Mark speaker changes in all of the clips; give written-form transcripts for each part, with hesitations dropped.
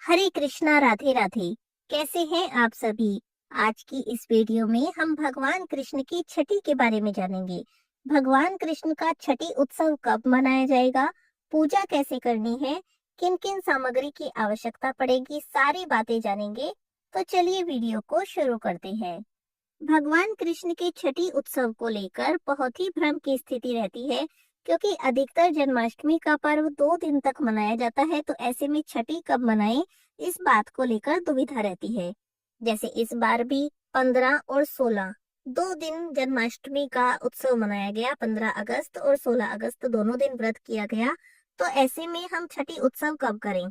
Speaker 1: हरे कृष्णा, राधे राधे। कैसे हैं आप सभी? आज की इस वीडियो में हम भगवान कृष्ण की छठी के बारे में जानेंगे। भगवान कृष्ण का छठी उत्सव कब मनाया जाएगा, पूजा कैसे करनी है, किन किन सामग्री की आवश्यकता पड़ेगी, सारी बातें जानेंगे। तो चलिए वीडियो को शुरू करते हैं। भगवान कृष्ण के छठी उत्सव को लेकर बहुत ही भ्रम की स्थिति रहती है, क्योंकि अधिकतर जन्माष्टमी का पर्व 2 दिन तक मनाया जाता है। तो ऐसे में छठी कब मनाएं, इस बात को लेकर दुविधा रहती है। जैसे इस बार भी 15 और 16 2 दिन जन्माष्टमी का उत्सव मनाया गया। 15 अगस्त और 16 अगस्त दोनों दिन व्रत किया गया। तो ऐसे में हम छठी उत्सव कब करें?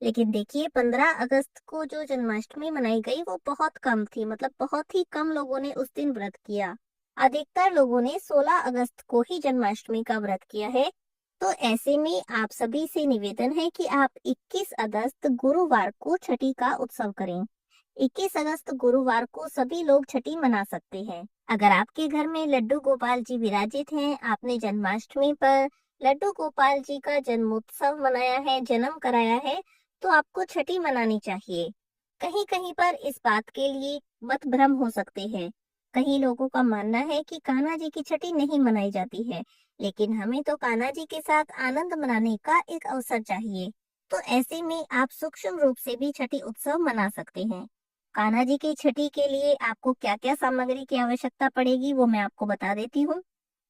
Speaker 1: लेकिन देखिए, 15 अगस्त को जो जन्माष्टमी मनाई गई वो बहुत कम थी, मतलब बहुत ही कम लोगों ने उस दिन व्रत किया। अधिकतर लोगों ने 16 अगस्त को ही जन्माष्टमी का व्रत किया है। तो ऐसे में आप सभी से निवेदन है कि आप 21 अगस्त गुरुवार को छठी का उत्सव करें। 21 अगस्त गुरुवार को सभी लोग छठी मना सकते हैं। अगर आपके घर में लड्डू गोपाल जी विराजित हैं, आपने जन्माष्टमी पर लड्डू गोपाल जी का जन्मोत्सव मनाया है, जन्म कराया है, तो आपको छठी मनानी चाहिए। कहीं कहीं पर इस बात के लिए मत भ्रम हो सकते हैं। कई लोगों का मानना है कि कान्हा जी की छठी नहीं मनाई जाती है, लेकिन हमें तो कान्हा जी के साथ आनंद मनाने का एक अवसर चाहिए। तो ऐसे में आप सूक्ष्म रूप से भी छठी उत्सव मना सकते हैं। कान्हा जी की छठी के लिए आपको क्या क्या सामग्री की आवश्यकता पड़ेगी वो मैं आपको बता देती हूँ।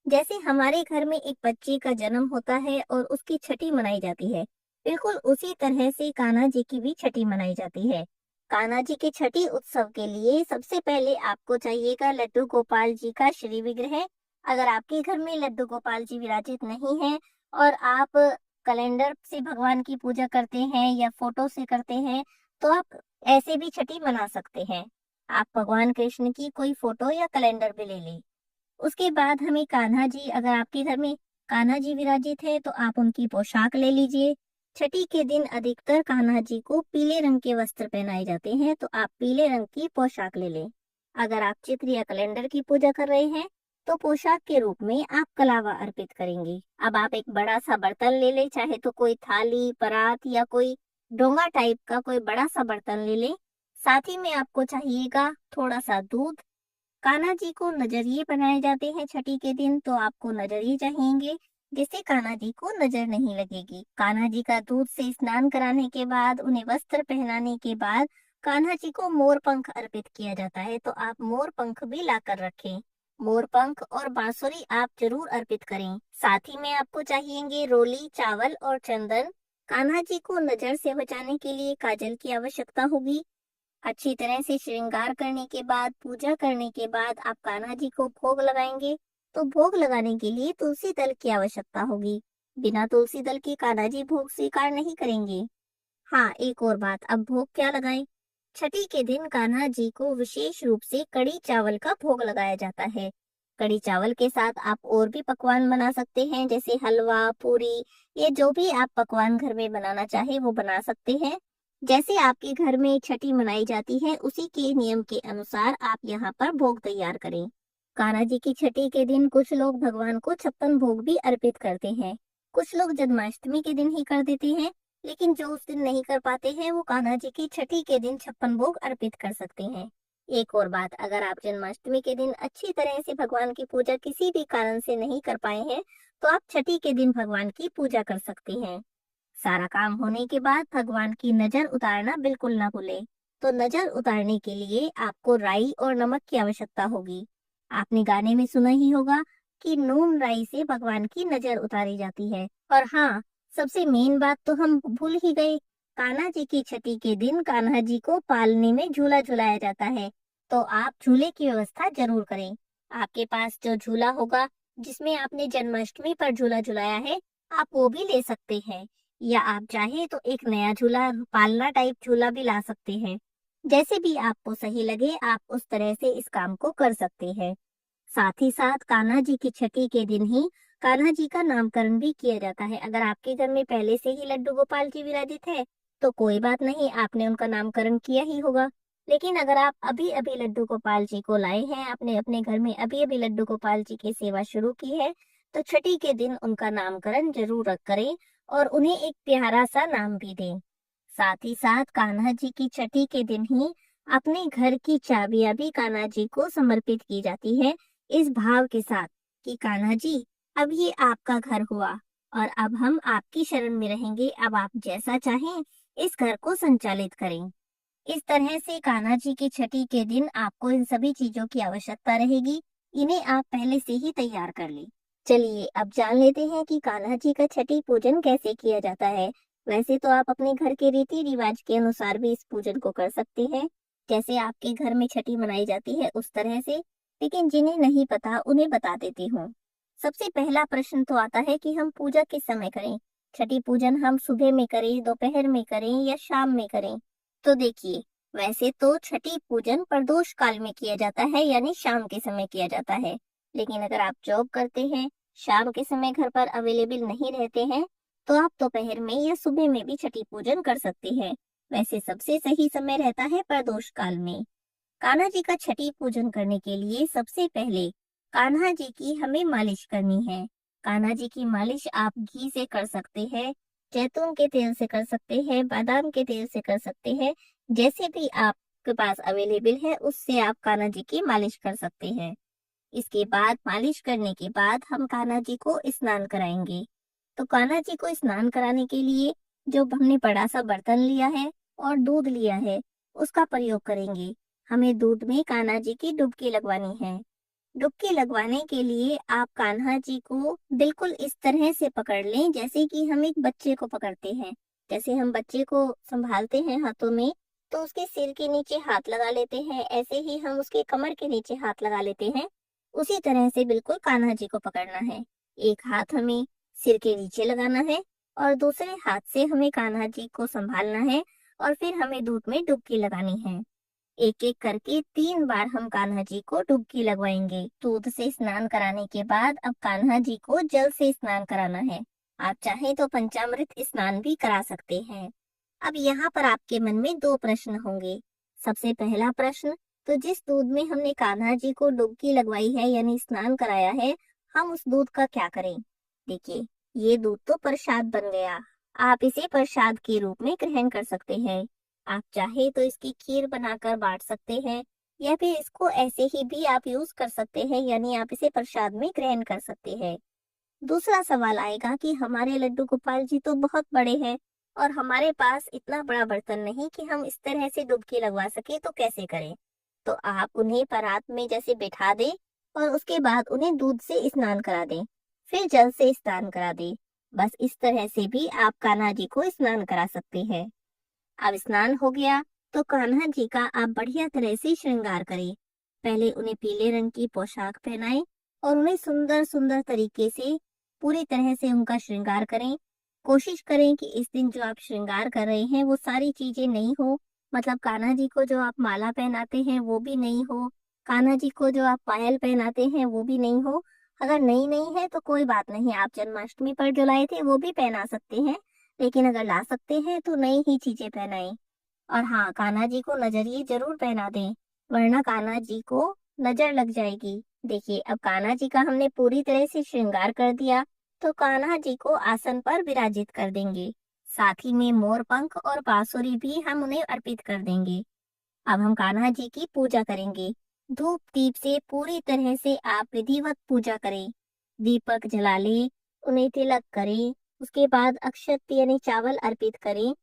Speaker 1: जैसे हमारे घर में एक बच्चे का जन्म होता है और उसकी छठी मनाई जाती है, बिल्कुल उसी तरह से कान्हा जी की भी छठी मनाई जाती है। कान्हा जी के छठी उत्सव के लिए सबसे पहले आपको चाहिएगा लड्डू गोपाल जी का श्री विग्रह। अगर आपके घर में लड्डू गोपाल जी विराजित नहीं है और आप कैलेंडर से भगवान की पूजा करते हैं या फोटो से करते हैं, तो आप ऐसे भी छठी मना सकते हैं। आप भगवान कृष्ण की कोई फोटो या कैलेंडर भी ले लें। उसके बाद हमें कान्हा जी, अगर आपके घर में कान्हा जी विराजित है तो आप उनकी पोशाक ले लीजिए। छठी के दिन अधिकतर कान्हा जी को पीले रंग के वस्त्र पहनाए जाते हैं, तो आप पीले रंग की पोशाक ले लें। अगर आप चित्र या कैलेंडर की पूजा कर रहे हैं तो पोशाक के रूप में आप कलावा अर्पित करेंगे। अब आप एक बड़ा सा बर्तन ले लें, चाहे तो कोई थाली, परात या कोई डोंगा टाइप का कोई बड़ा सा बर्तन ले लें। साथ ही में आपको चाहिएगा थोड़ा सा दूध। कान्हा जी को नजरिए बनाए जाते हैं छठी के दिन, तो आपको नजरिए चाहिएंगे, जिससे कान्हा जी को नजर नहीं लगेगी। कान्हा जी का दूध से स्नान कराने के बाद, उन्हें वस्त्र पहनाने के बाद कान्हा जी को मोर पंख अर्पित किया जाता है, तो आप मोर पंख भी लाकर रखें। मोर पंख और बांसुरी आप जरूर अर्पित करें। साथ ही में आपको चाहिएंगे रोली, चावल और चंदन। कान्हा जी को नजर से बचाने के लिए काजल की आवश्यकता होगी। अच्छी तरह से श्रृंगार करने के बाद, पूजा करने के बाद आप कान्हा जी को भोग लगाएंगे। तो भोग लगाने के लिए तुलसी दल की आवश्यकता होगी। बिना तुलसी दल के कान्हा जी भोग स्वीकार नहीं करेंगे। हाँ, एक और बात, अब भोग क्या लगाएं? छठी के दिन कान्हा जी को विशेष रूप से कड़ी चावल का भोग लगाया जाता है। कड़ी चावल के साथ आप और भी पकवान बना सकते हैं, जैसे हलवा, पूरी, ये जो भी आप पकवान घर में बनाना चाहे वो बना सकते हैं। जैसे आपके घर में छठी मनाई जाती है उसी के नियम के अनुसार आप यहाँ पर भोग तैयार करें। कान्हा जी की छठी के दिन कुछ लोग भगवान को 56 भोग भी अर्पित करते हैं। कुछ लोग जन्माष्टमी के दिन ही कर देते हैं, लेकिन जो उस दिन नहीं कर पाते हैं वो कान्हा जी की छठी के दिन 56 भोग अर्पित कर सकते हैं। एक और बात, अगर आप जन्माष्टमी के दिन अच्छी तरह से भगवान की पूजा किसी भी कारण से नहीं कर पाए हैं, तो आप छठी के दिन भगवान की पूजा कर सकते हैं। सारा काम होने के बाद भगवान की नजर उतारना बिल्कुल ना भूलें। तो नजर उतारने के लिए आपको राई और नमक की आवश्यकता होगी। आपने गाने में सुना ही होगा कि नून राई से भगवान की नजर उतारी जाती है। और हाँ, सबसे मेन बात तो हम भूल ही गए, कान्हा जी की छठी के दिन कान्हा जी को पालने में झूला झुलाया जाता है। तो आप झूले की व्यवस्था जरूर करें। आपके पास जो झूला होगा, जिसमें आपने जन्माष्टमी पर झूला झुलाया है, आप वो भी ले सकते हैं। या आप चाहे तो एक नया झूला, पालना टाइप झूला भी ला सकते हैं। जैसे भी आपको सही लगे आप उस तरह से इस काम को कर सकते हैं। साथ ही साथ कान्हा जी की छठी के दिन ही कान्हा जी का नामकरण भी किया जाता है। अगर आपके घर में पहले से ही लड्डू गोपाल जी विराजित है तो कोई बात नहीं, आपने उनका नामकरण किया ही होगा। लेकिन अगर आप अभी अभी लड्डू गोपाल जी को लाए हैं, आपने अपने घर में अभी अभी लड्डू गोपाल जी की सेवा शुरू की है, तो छठी के दिन उनका नामकरण जरूर करें और उन्हें एक प्यारा सा नाम भी दें। साथ ही साथ कान्हा जी की छठी के दिन ही अपने घर की चाबियां भी कान्हा जी को समर्पित की जाती है, इस भाव के साथ कि कान्हा जी अब ये आपका घर हुआ और अब हम आपकी शरण में रहेंगे, अब आप जैसा चाहें इस घर को संचालित करें। इस तरह से कान्हा जी की छठी के दिन आपको इन सभी चीजों की आवश्यकता रहेगी, इन्हें आप पहले से ही तैयार कर लें। चलिए अब जान लेते हैं कि कान्हा जी का छठी पूजन कैसे किया जाता है। वैसे तो आप अपने घर के रीति रिवाज के अनुसार भी इस पूजन को कर सकते हैं, जैसे आपके घर में छठी मनाई जाती है उस तरह से, लेकिन जिन्हें नहीं पता उन्हें बता देती हूँ। सबसे पहला प्रश्न तो आता है कि हम पूजा किस समय करें। छठी पूजन हम सुबह में करें, दोपहर में करें या शाम में करें। तो देखिए, वैसे तो छठी पूजन प्रदोष काल में किया जाता है, यानी शाम के समय किया जाता है। लेकिन अगर आप जॉब करते हैं, शाम के समय घर पर अवेलेबल नहीं रहते हैं, तो आप दोपहर में या सुबह में भी छठी पूजन कर सकते हैं। वैसे सबसे सही समय रहता है प्रदोष काल में। कान्हा जी का छठी पूजन करने के लिए सबसे पहले कान्हा जी की हमें मालिश करनी है। कान्हा जी की मालिश आप घी से कर सकते हैं, जैतून के तेल से कर सकते हैं, बादाम के तेल से कर सकते हैं, जैसे भी आपके पास अवेलेबल है उससे आप कान्हा जी की मालिश कर सकते हैं। इसके बाद मालिश करने के बाद हम कान्हा जी को स्नान कराएंगे। तो कान्हा जी को स्नान कराने के लिए जो हमने बड़ा सा बर्तन लिया है और दूध लिया है उसका प्रयोग करेंगे। हमें दूध में कान्हा जी की डुबकी लगवानी है। डुबकी लगवाने के लिए आप कान्हा जी को बिल्कुल इस तरह से पकड़ लें जैसे कि हम एक बच्चे को पकड़ते हैं। जैसे हम बच्चे को संभालते हैं हाथों में, तो उसके सिर के नीचे हाथ लगा लेते हैं, ऐसे ही हम उसके कमर के नीचे हाथ लगा लेते हैं। उसी तरह से बिल्कुल कान्हा जी को पकड़ना है। एक हाथ हमें सिर के नीचे लगाना है और दूसरे हाथ से हमें कान्हा जी को संभालना है और फिर हमें दूध में डुबकी लगानी है। एक एक करके 3 बार हम कान्हा जी को डुबकी लगवाएंगे। दूध से स्नान कराने के बाद अब कान्हा जी को जल से स्नान कराना है। आप चाहें तो पंचामृत स्नान भी करा सकते हैं। अब यहाँ पर आपके मन में 2 प्रश्न होंगे। सबसे पहला प्रश्न, तो जिस दूध में हमने कान्हा जी को डुबकी लगवाई है यानी स्नान कराया है, हम उस दूध का क्या करें? देखिए, ये दूध तो प्रसाद बन गया। आप इसे प्रसाद के रूप में ग्रहण कर सकते हैं। आप चाहे तो इसकी खीर बनाकर बांट सकते हैं या फिर इसको ऐसे ही भी आप यूज कर सकते हैं, यानी आप इसे प्रसाद में ग्रहण कर सकते हैं। दूसरा सवाल आएगा कि हमारे लड्डू गोपाल जी तो बहुत बड़े हैं और हमारे पास इतना बड़ा बर्तन नहीं कि हम इस तरह से डुबकी लगवा सके, तो कैसे करें? तो आप उन्हें परात में जैसे बिठा दें और उसके बाद उन्हें दूध से स्नान करा दें, फिर जल से स्नान करा दें। बस इस तरह से भी आप कान्हा जी को स्नान करा सकते हैं। अब स्नान हो गया तो कान्हा जी का आप बढ़िया तरह से श्रृंगार करें। पहले उन्हें पीले रंग की पोशाक पहनाएं और उन्हें सुंदर सुंदर तरीके से पूरी तरह से उनका श्रृंगार करें। कोशिश करें कि इस दिन जो आप श्रृंगार कर रहे हैं वो सारी चीजें नहीं हो, मतलब कान्हा जी को जो आप माला पहनाते हैं वो भी नहीं हो, कान्हा जी को जो आप पायल पहनाते हैं वो भी नहीं हो। अगर नहीं नहीं है तो कोई बात नहीं, आप जन्माष्टमी पर जो लाए थे वो भी पहना सकते हैं, लेकिन अगर ला सकते हैं तो नई ही चीजें पहनाएं। और हाँ, कान्हा जी को नजरिए जरूर पहना दें, वरना कान्हा जी को नजर लग जाएगी। देखिए, अब कान्हा जी का हमने पूरी तरह से श्रृंगार कर दिया, तो कान्हा जी को आसन पर विराजित कर देंगे। साथ ही में मोर पंख और बांसुरी भी हम उन्हें अर्पित कर देंगे। अब हम कान्हा जी की पूजा करेंगे। धूप दीप से पूरी तरह से आप विधिवत पूजा करें। दीपक जला लें, उन्हें तिलक करें, उसके बाद अक्षत यानी चावल अर्पित करें,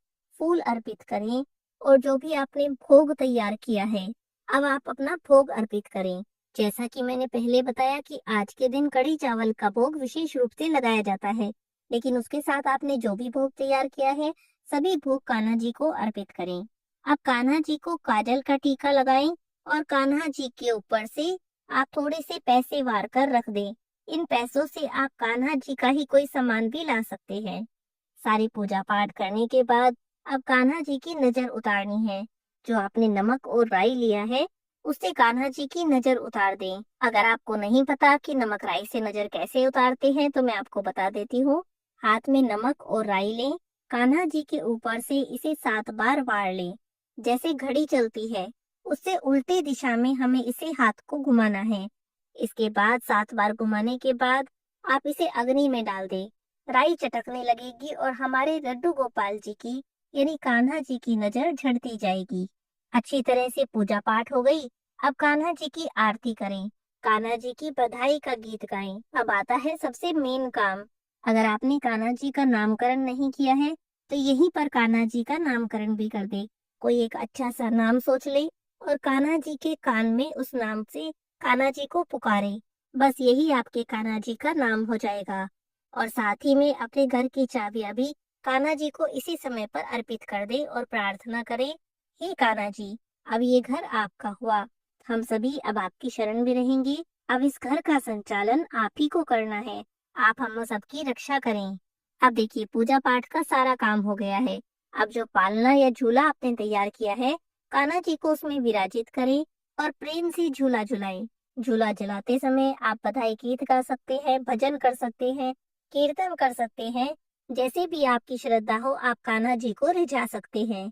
Speaker 1: फूल अर्पित करें और जो भी आपने भोग तैयार किया है, अब आप अपना भोग अर्पित करें। जैसा कि मैंने पहले बताया कि आज के दिन कढ़ी चावल का भोग विशेष रूप से लगाया जाता है, लेकिन उसके साथ आपने जो भी भोग तैयार किया है सभी भोग कान्हा जी को अर्पित करें। अब कान्हा जी को काजल का टीका लगाएं और कान्हा जी के ऊपर से आप थोड़े से पैसे वार कर रख दें। इन पैसों से आप कान्हा जी का ही कोई सामान भी ला सकते हैं। सारी पूजा पाठ करने के बाद अब कान्हा जी की नजर उतारनी है। जो आपने नमक और राई लिया है उससे कान्हा जी की नजर उतार दें। अगर आपको नहीं पता कि नमक राई से नजर कैसे उतारते हैं तो मैं आपको बता देती हूँ। हाथ में नमक और राई लें, कान्हा जी के ऊपर से इसे 7 बार वार लें। जैसे घड़ी चलती है उससे उल्टी दिशा में हमें इसे हाथ को घुमाना है। इसके बाद 7 बार घुमाने के बाद आप इसे अग्नि में डाल दें। राई चटकने लगेगी और हमारे लड्डू गोपाल जी की यानी कान्हा जी की नजर झड़ती जाएगी। अच्छी तरह से पूजा पाठ हो गई। अब कान्हा जी की आरती करें, कान्हा जी की बधाई का गीत गाएं। अब आता है सबसे मेन काम। अगर आपने कान्हा जी का नामकरण नहीं किया है तो यहीं पर कान्हा जी का नामकरण भी कर दे। कोई एक अच्छा सा नाम सोच ले और कान्हा जी के कान में उस नाम से कान्हा जी को पुकारे। बस यही आपके कान्हा जी का नाम हो जाएगा। और साथ ही में अपने घर की चाबियां भी कान्हा जी को इसी समय पर अर्पित कर दे और प्रार्थना करें, हे कान्हा जी, अब ये घर आपका हुआ। हम सभी अब आपकी शरण में रहेंगे। अब इस घर का संचालन आप ही को करना है। आप हम सबकी रक्षा करें। अब देखिए पूजा पाठ का सारा काम हो गया है। अब जो पालना या झूला आपने तैयार किया है, कान्हा जी को उसमें विराजित करें और प्रेम से झूला झुलाएं। झूला झुलाते समय आप बधाई गीत गा सकते हैं, भजन कर सकते हैं, कीर्तन कर सकते हैं। जैसे भी आपकी श्रद्धा हो आप कान्हा जी को रिझा सकते हैं।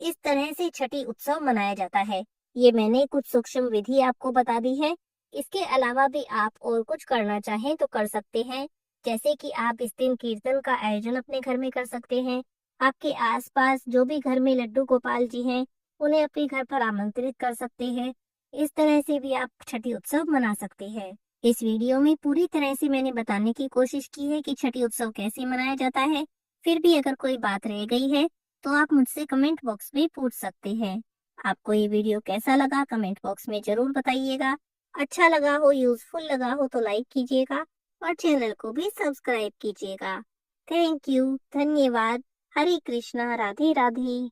Speaker 1: इस तरह से छठी उत्सव मनाया जाता है। ये मैंने कुछ सूक्ष्म विधि आपको बता दी है। इसके अलावा भी आप और कुछ करना चाहें तो कर सकते हैं। जैसे कि आप इस दिन कीर्तन का आयोजन अपने घर में कर सकते हैं। आपके आसपास जो भी घर में लड्डू गोपाल जी हैं, उन्हें अपने घर पर आमंत्रित कर सकते हैं। इस तरह से भी आप छठी उत्सव मना सकते हैं। इस वीडियो में पूरी तरह से मैंने बताने की कोशिश की है कि छठी उत्सव कैसे मनाया जाता है। फिर भी अगर कोई बात रह गई है तो आप मुझसे कमेंट बॉक्स में पूछ सकते हैं। आपको ये वीडियो कैसा लगा कमेंट बॉक्स में जरूर बताइएगा। अच्छा लगा हो, यूजफुल लगा हो तो लाइक कीजिएगा और चैनल को भी सब्सक्राइब कीजिएगा। थैंक यू, धन्यवाद। हरे कृष्णा, राधे राधे।